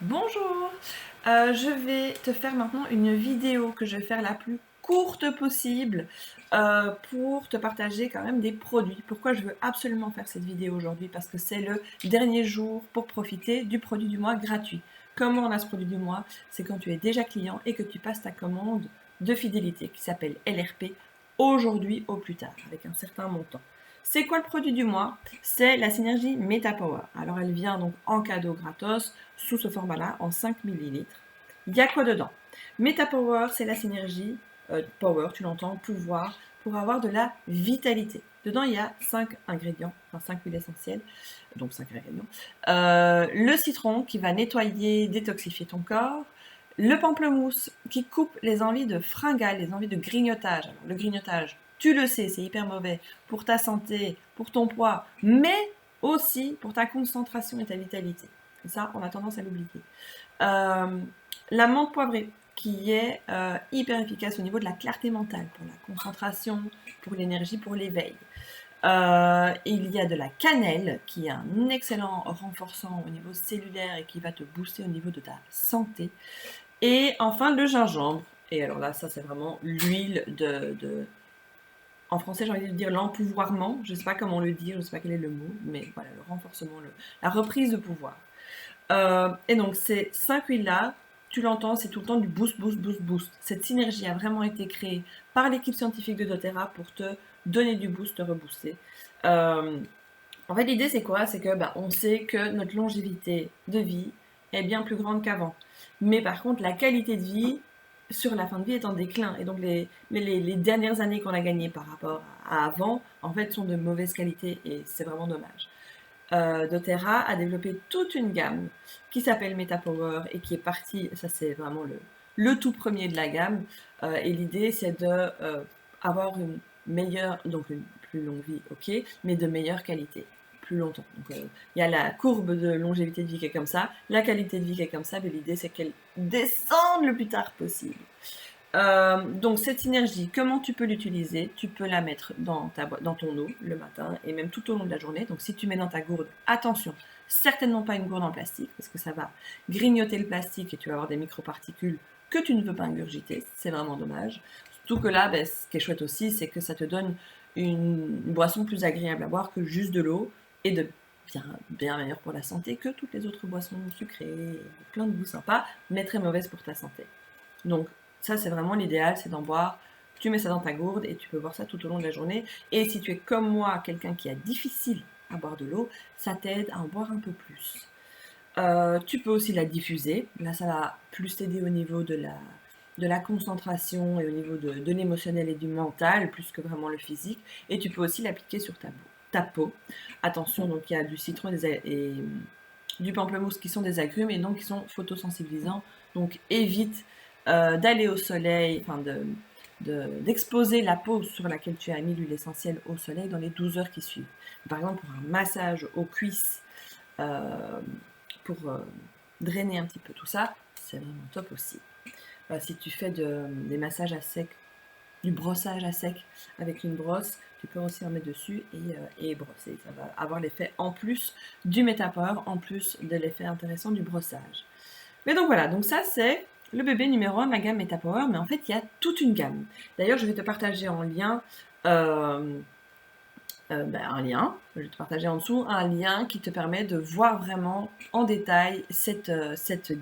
Bonjour, je vais te faire maintenant une vidéo que je vais faire la plus courte possible pour te partager quand même des produits. Pourquoi je veux absolument faire cette vidéo aujourd'hui? Parce que c'est le dernier jour pour profiter du produit du mois gratuit. Comment on a ce produit du mois? C'est quand tu es déjà client et que tu passes ta commande de fidélité qui s'appelle LRP aujourd'hui au plus tard avec un certain montant. C'est quoi le produit du mois? C'est la synergie MetaPower. Alors elle vient donc en cadeau gratos sous ce format-là en 5 millilitres. Il y a quoi dedans? MetaPower, c'est la synergie power, tu l'entends, pouvoir, pour avoir de la vitalité. Dedans, il y a 5 ingrédients, enfin 5 huiles essentielles, donc 5 ingrédients. Le citron qui va nettoyer, détoxifier ton corps. Le pamplemousse qui coupe les envies de fringales, les envies de grignotage. Alors, le grignotage, tu le sais, c'est hyper mauvais pour ta santé, pour ton poids, mais aussi pour ta concentration et ta vitalité. Et ça, on a tendance à l'oublier. Euh, la menthe poivrée, qui est hyper efficace au niveau de la clarté mentale, pour la concentration, pour l'énergie, pour l'éveil. Il y a de la cannelle, qui est un excellent renforçant au niveau cellulaire et qui va te booster au niveau de ta santé. Et enfin, le gingembre. Et alors là, ça, c'est vraiment l'huile en français, j'ai envie de dire l'empouvoirment. Je ne sais pas comment le dire, je ne sais pas quel est le mot, mais voilà, le renforcement, la reprise de pouvoir. Et donc, ces 5 huiles-là, tu l'entends, c'est tout le temps du boost, boost, boost, boost. Cette synergie a vraiment été créée par l'équipe scientifique de doTERRA pour te donner du boost, te rebooster. Euh, En fait, l'idée, c'est quoi? C'est que on sait que notre longévité de vie est bien plus grande qu'avant. Mais par contre, la qualité de vie sur la fin de vie est en déclin. Et donc, les dernières années qu'on a gagnées par rapport à avant, en fait, sont de mauvaise qualité et c'est vraiment dommage. doTERRA a développé toute une gamme qui s'appelle MetaPower et qui est partie, ça c'est vraiment le tout premier de la gamme. Et l'idée, c'est de avoir une meilleure, donc une plus longue vie, ok, mais de meilleure qualité, plus longtemps. Donc il y a la courbe de longévité de vie qui est comme ça, la qualité de vie qui est comme ça, mais l'idée c'est qu'elle descende le plus tard possible. Donc cette synergie, comment tu peux l'utiliser? Tu peux la mettre dans ton eau le matin et même tout au long de la journée. Donc si tu mets dans ta gourde, attention, certainement pas une gourde en plastique parce que ça va grignoter le plastique et tu vas avoir des microparticules que tu ne veux pas ingurgiter. C'est vraiment dommage. Surtout que là, ce qui est chouette aussi, c'est que ça te donne une boisson plus agréable à boire que juste de l'eau et de bien meilleure pour la santé que toutes les autres boissons sucrées, plein de goûts sympas, mais très mauvaises pour ta santé. Donc ça, c'est vraiment l'idéal, c'est d'en boire. Tu mets ça dans ta gourde et tu peux boire ça tout au long de la journée. Et si tu es comme moi, quelqu'un qui a difficile à boire de l'eau, ça t'aide à en boire un peu plus. Tu peux aussi la diffuser. Là, ça va plus t'aider au niveau de la concentration et au niveau de l'émotionnel et du mental, plus que vraiment le physique. Et tu peux aussi l'appliquer sur ta peau. Attention, donc il y a du citron et du pamplemousse qui sont des agrumes et donc qui sont photosensibilisants. Donc évite d'aller au soleil, enfin d'exposer la peau sur laquelle tu as mis l'huile essentielle au soleil dans les 12 heures qui suivent. Par exemple, pour un massage aux cuisses, euh, pour drainer un petit peu tout ça, c'est vraiment top aussi. Si tu fais des massages à sec, du brossage à sec avec une brosse, tu peux aussi en mettre dessus et brosser. Ça va avoir l'effet en plus du métapower, en plus de l'effet intéressant du brossage. Mais donc voilà, donc ça c'est le bébé numéro 1 de la gamme MetaPower, mais en fait il y a toute une gamme. D'ailleurs je vais te partager en lien euh, un lien, je vais te partager en dessous un lien qui te permet de voir vraiment en détail cette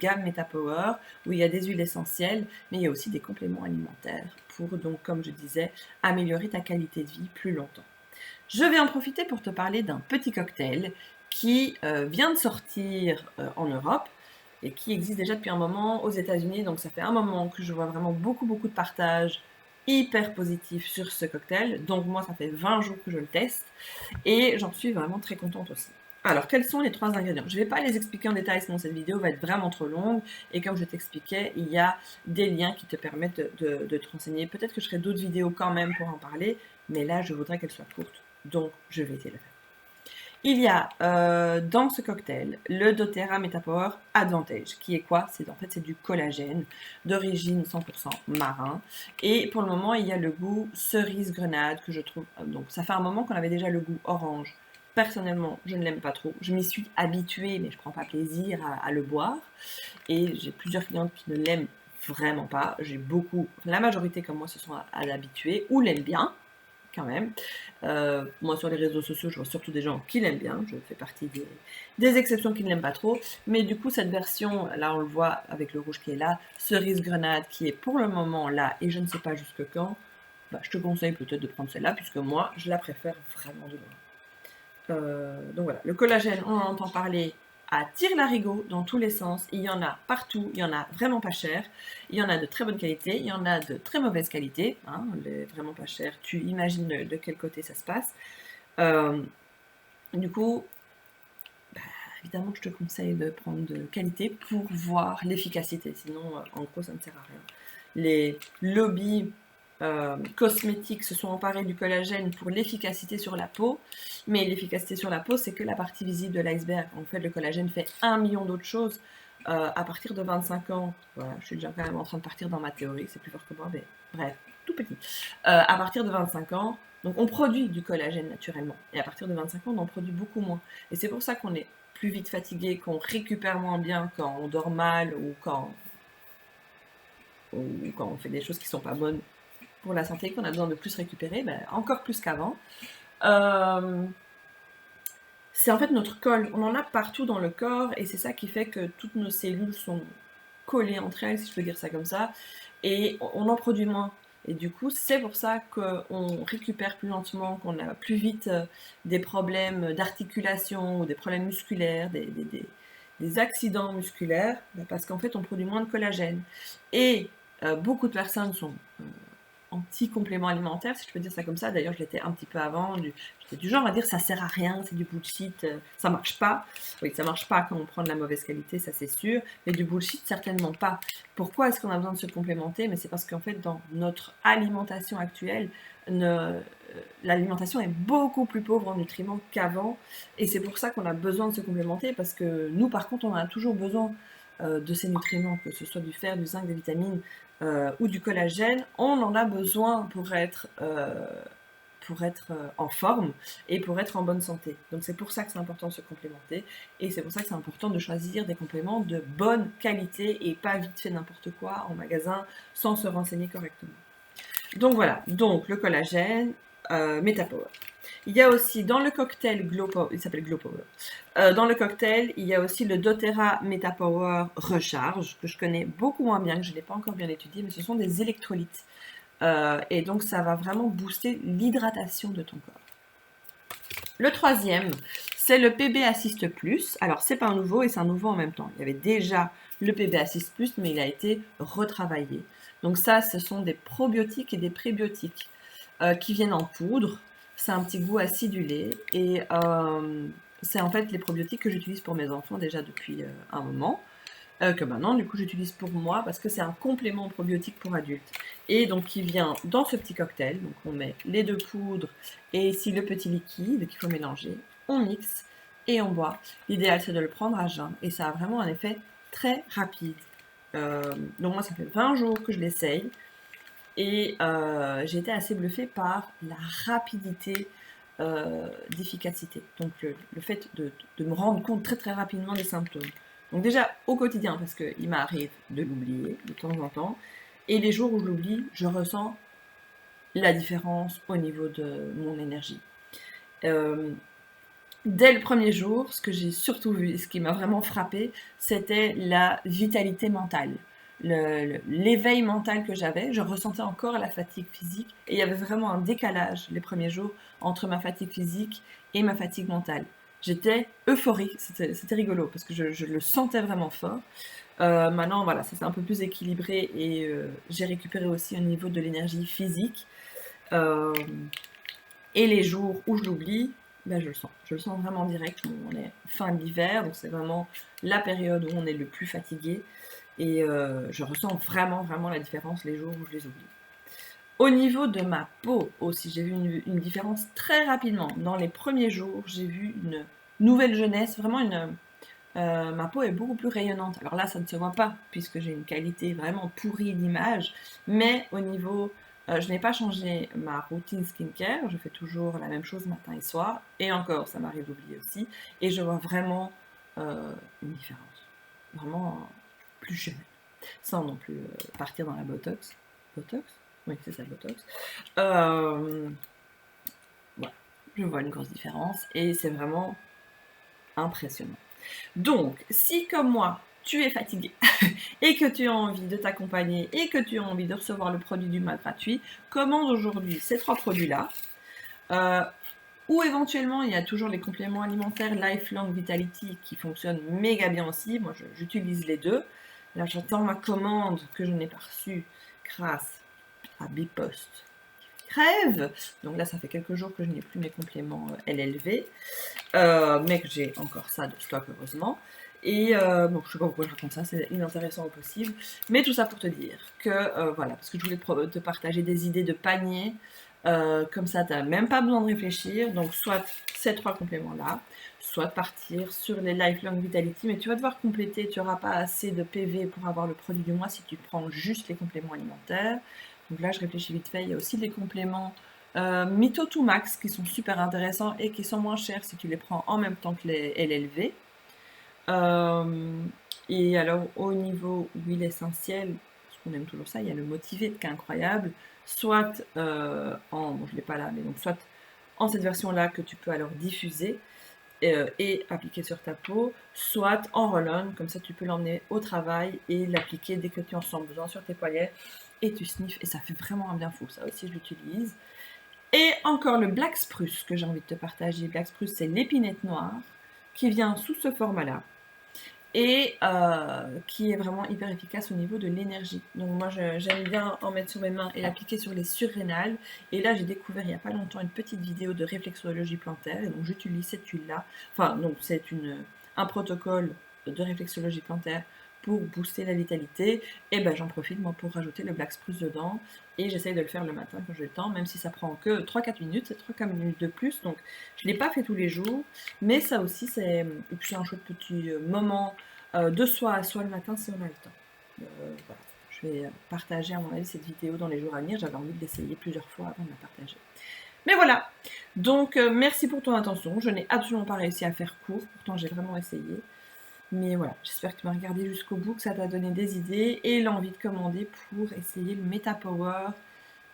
gamme MetaPower où il y a des huiles essentielles, mais il y a aussi des compléments alimentaires pour donc, comme je disais, améliorer ta qualité de vie plus longtemps. Je vais en profiter pour te parler d'un petit cocktail qui vient de sortir en Europe et qui existe déjà depuis un moment aux États-Unis. Donc ça fait un moment que je vois vraiment beaucoup beaucoup de partages hyper positifs sur ce cocktail. Donc moi ça fait 20 jours que je le teste et j'en suis vraiment très contente aussi. Alors, quels sont les 3 ingrédients? Je ne vais pas les expliquer en détail, sinon cette vidéo va être vraiment trop longue. Et comme je t'expliquais, il y a des liens qui te permettent de te renseigner. Peut-être que je ferai d'autres vidéos quand même pour en parler, mais là, je voudrais qu'elle soit courte. Donc, je vais essayer de le faire. Il y a dans ce cocktail le doTERRA MetaPower Advantage, qui est quoi? C'est du collagène d'origine 100% marin. Et pour le moment, il y a le goût cerise grenade que je trouve. Donc, ça fait un moment qu'on avait déjà le goût orange personnellement, je ne l'aime pas trop. Je m'y suis habituée, mais je prends pas plaisir à le boire. Et j'ai plusieurs clientes qui ne l'aiment vraiment pas. J'ai beaucoup, la majorité comme moi se sont à l'habituer ou l'aiment bien quand même. Moi sur les réseaux sociaux, je vois surtout des gens qui l'aiment bien. Je fais partie des exceptions qui ne l'aiment pas trop. Mais du coup, cette version, là on le voit avec le rouge qui est là, cerise grenade qui est pour le moment là et je ne sais pas jusque quand, bah, je te conseille peut-être de prendre celle-là puisque moi je la préfère vraiment de loin. Donc voilà, le collagène, on en entend parler à tire-larigot dans tous les sens. Il y en a partout, il y en a vraiment pas cher. Il y en a de très bonne qualité, il y en a de très mauvaise qualité. Hein, les vraiment pas cher, tu imagines de quel côté ça se passe. Du coup, bah, évidemment que je te conseille de prendre de qualité pour voir l'efficacité. Sinon, en gros, ça ne sert à rien. Les lobbies cosmétiques se sont emparés du collagène pour l'efficacité sur la peau, mais l'efficacité sur la peau, c'est que la partie visible de l'iceberg. En fait, le collagène fait 1 million d'autres choses. À partir de 25 ans, voilà, je suis déjà quand même en train de partir dans ma théorie, c'est plus fort que moi, mais bref, tout petit. À partir de 25 ans, donc on produit du collagène naturellement, et à partir de 25 ans, on en produit beaucoup moins. Et c'est pour ça qu'on est plus vite fatigué, qu'on récupère moins bien quand on dort mal ou quand on fait des choses qui sont pas bonnes pour la santé, qu'on a besoin de plus récupérer, ben, encore plus qu'avant. C'est en fait notre colle, on en a partout dans le corps et c'est ça qui fait que toutes nos cellules sont collées entre elles, si je peux dire ça comme ça, et on en produit moins. Et du coup, c'est pour ça qu'on récupère plus lentement, qu'on a plus vite des problèmes d'articulation ou des problèmes musculaires, des accidents musculaires, parce qu'en fait, on produit moins de collagène. Et beaucoup de personnes sont anti-complément alimentaire, si je peux dire ça comme ça. D'ailleurs, je l'étais un petit peu avant. J'étais du genre à dire ça sert à rien, c'est du bullshit, ça marche pas. Oui, ça marche pas quand on prend de la mauvaise qualité, ça c'est sûr. Mais du bullshit, certainement pas. Pourquoi est-ce qu'on a besoin de se complémenter? Mais c'est parce qu'en fait, dans notre alimentation actuelle, l'alimentation est beaucoup plus pauvre en nutriments qu'avant. Et c'est pour ça qu'on a besoin de se complémenter, parce que nous, par contre, on a toujours besoin de ces nutriments, que ce soit du fer, du zinc, des vitamines ou du collagène, on en a besoin pour être en forme et pour être en bonne santé. Donc c'est pour ça que c'est important de se complémenter et c'est pour ça que c'est important de choisir des compléments de bonne qualité et pas vite fait n'importe quoi en magasin sans se renseigner correctement. Donc voilà, donc le collagène, MetaPower. Il y a aussi dans le cocktail Glow Power, il s'appelle Glow Power. Dans le cocktail, il y a aussi le doTERRA MetaPower Recharge, que je connais beaucoup moins bien, que je ne l'ai pas encore bien étudié, mais ce sont des électrolytes. Et donc ça va vraiment booster l'hydratation de ton corps. Le troisième, c'est le PB Assist Plus. Alors c'est pas un nouveau et c'est un nouveau en même temps. Il y avait déjà le PB Assist Plus, mais il a été retravaillé. Donc ça, ce sont des probiotiques et des prébiotiques qui viennent en poudre. C'est un petit goût acidulé et c'est en fait les probiotiques que j'utilise pour mes enfants déjà depuis un moment. Que maintenant, du coup, j'utilise pour moi parce que c'est un complément probiotique pour adultes. Et donc, qui vient dans ce petit cocktail. Donc, on met les deux poudres et ici le petit liquide qu'il faut mélanger. On mixe et on boit. L'idéal, c'est de le prendre à jeun et ça a vraiment un effet très rapide. Donc, moi, ça fait 20 jours que je l'essaye et j'ai été assez bluffée par la rapidité d'efficacité. Donc, le fait de me rendre compte très très rapidement des symptômes. Donc déjà au quotidien, parce qu'il m'arrive de l'oublier de temps en temps, et les jours où je l'oublie, je ressens la différence au niveau de mon énergie. Dès le premier jour, ce que j'ai surtout vu, ce qui m'a vraiment frappé, c'était la vitalité mentale. L'éveil mental que j'avais, je ressentais encore la fatigue physique, et il y avait vraiment un décalage les premiers jours entre ma fatigue physique et ma fatigue mentale. J'étais euphorique, c'était rigolo parce que je le sentais vraiment fort. Maintenant, voilà, ça c'est un peu plus équilibré et j'ai récupéré aussi au niveau de l'énergie physique. Euh, et les jours où je l'oublie, ben je le sens. Je le sens vraiment direct. On est fin de l'hiver, donc c'est vraiment la période où on est le plus fatigué. Et je ressens vraiment, vraiment la différence les jours où je les oublie. Au niveau de ma peau aussi, j'ai vu une différence très rapidement. Dans les premiers jours, j'ai vu une nouvelle jeunesse, vraiment ma peau est beaucoup plus rayonnante. Alors là, ça ne se voit pas, puisque j'ai une qualité vraiment pourrie d'image, mais au niveau Je n'ai pas changé ma routine skincare, je fais toujours la même chose matin et soir, et encore, ça m'arrive d'oublier aussi, et je vois vraiment une différence. Vraiment plus jeune, sans non plus partir dans la botox. Botox? Oui, c'est ça, le botox. Voilà, je vois une grosse différence, et c'est vraiment impressionnant. Donc, si comme moi, tu es fatigué et que tu as envie de t'accompagner et que tu as envie de recevoir le produit du mois gratuit, commande aujourd'hui ces 3 produits-là. Ou éventuellement, il y a toujours les compléments alimentaires Lifelong Vitality qui fonctionnent méga bien aussi. Moi, j'utilise les deux. Là, j'attends ma commande que je n'ai pas reçue grâce à Bipost. Crève. Donc là, ça fait quelques jours que je n'ai plus mes compléments LLV. Mais que j'ai encore ça de stock, heureusement. Et bon, je sais pas pourquoi je raconte ça, c'est inintéressant au possible. Mais tout ça pour te dire que, voilà, parce que je voulais te partager des idées de panier. Comme ça, tu n'as même pas besoin de réfléchir. Donc, soit ces 3 compléments-là, soit partir sur les Lifelong Vitality. Mais tu vas devoir compléter, tu n'auras pas assez de PV pour avoir le produit du mois si tu prends juste les compléments alimentaires. Donc là, je réfléchis vite fait. Il y a aussi des compléments Mito 2 Max qui sont super intéressants et qui sont moins chers si tu les prends en même temps que les LLV. Et alors au niveau huile essentielle, parce qu'on aime toujours ça, il y a le Motivate qui est incroyable, soit bon je l'ai pas là, mais donc soit en cette version-là que tu peux alors diffuser et appliquer sur ta peau, soit en roll-on, comme ça tu peux l'emmener au travail et l'appliquer dès que tu en sens besoin sur tes poignets et tu sniffes et ça fait vraiment un bien fou, ça aussi je l'utilise. Et encore le Black Spruce que j'ai envie de te partager. Black Spruce, c'est l'épinette noire qui vient sous ce format-là et qui est vraiment hyper efficace au niveau de l'énergie. Donc moi, j'aime bien en mettre sur mes mains et l'appliquer sur les surrénales. Et là, j'ai découvert il n'y a pas longtemps une petite vidéo de réflexologie plantaire. Et donc j'utilise cette huile-là. Enfin, donc c'est un protocole de réflexologie plantaire pour booster la vitalité. Et ben j'en profite moi pour rajouter le Black Spruce dedans. Et j'essaye de le faire le matin quand j'ai le temps, même si ça prend que 3-4 minutes, c'est 3-4 minutes de plus. Donc je ne l'ai pas fait tous les jours, mais ça aussi c'est... Et puis un chouette petit moment de soi à soi le matin si on a le temps. Voilà. Je vais partager à mon avis cette vidéo dans les jours à venir. J'avais envie de l'essayer plusieurs fois avant de la partager. Mais voilà. Donc merci pour ton attention. Je n'ai absolument pas réussi à faire court. Pourtant j'ai vraiment essayé. Mais voilà, j'espère que tu m'as regardé jusqu'au bout, que ça t'a donné des idées et l'envie de commander pour essayer le Meta Power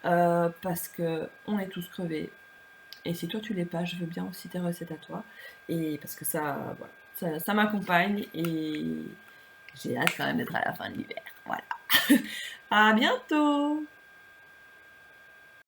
parce que on est tous crevés. Et si toi tu l'es pas, je veux bien aussi tes recettes à toi. Et parce que ça, voilà, ça m'accompagne et j'ai hâte quand même d'être à la fin de l'hiver. Voilà. À bientôt!